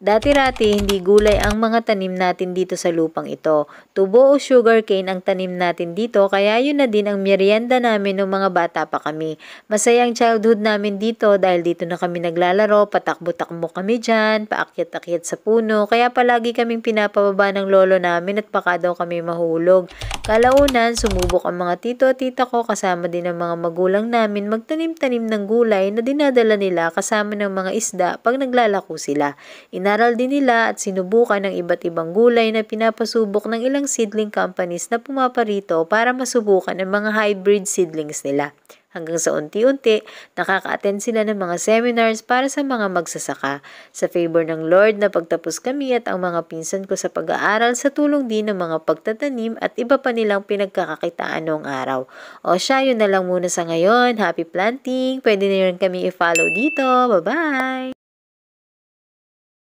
Dati-rati, hindi gulay ang mga tanim natin dito sa lupang ito. Tubo o sugarcane ang tanim natin dito, kaya yun na din ang merienda namin nung mga bata pa kami. Masaya ang childhood namin dito dahil dito na kami naglalaro, patakbo-takbo kami dyan, paakyat-akyat sa puno, kaya palagi kaming pinapababa ng lolo namin at baka daw kami mahulog. Kalaunan, sumubok ang mga tito at tita ko kasama din ang mga magulang namin magtanim-tanim ng gulay na dinadala nila kasama ng mga isda pag naglalako sila. Inaral din nila at sinubukan ng iba't ibang gulay na pinapasubok ng ilang seedling companies na pumaparito para masubukan ang mga hybrid seedlings nila. Hanggang sa unti-unti, nakaka-attend sila ng mga seminars para sa mga magsasaka. Sa favor ng Lord na pagtapos kami at ang mga pinsan ko sa pag-aaral sa tulong din ng mga pagtatanim at iba pa nilang pinagkakakitaan noong araw. O siya, yun na lang muna sa ngayon. Happy planting! Pwede na rin kami i-follow dito. Bye-bye!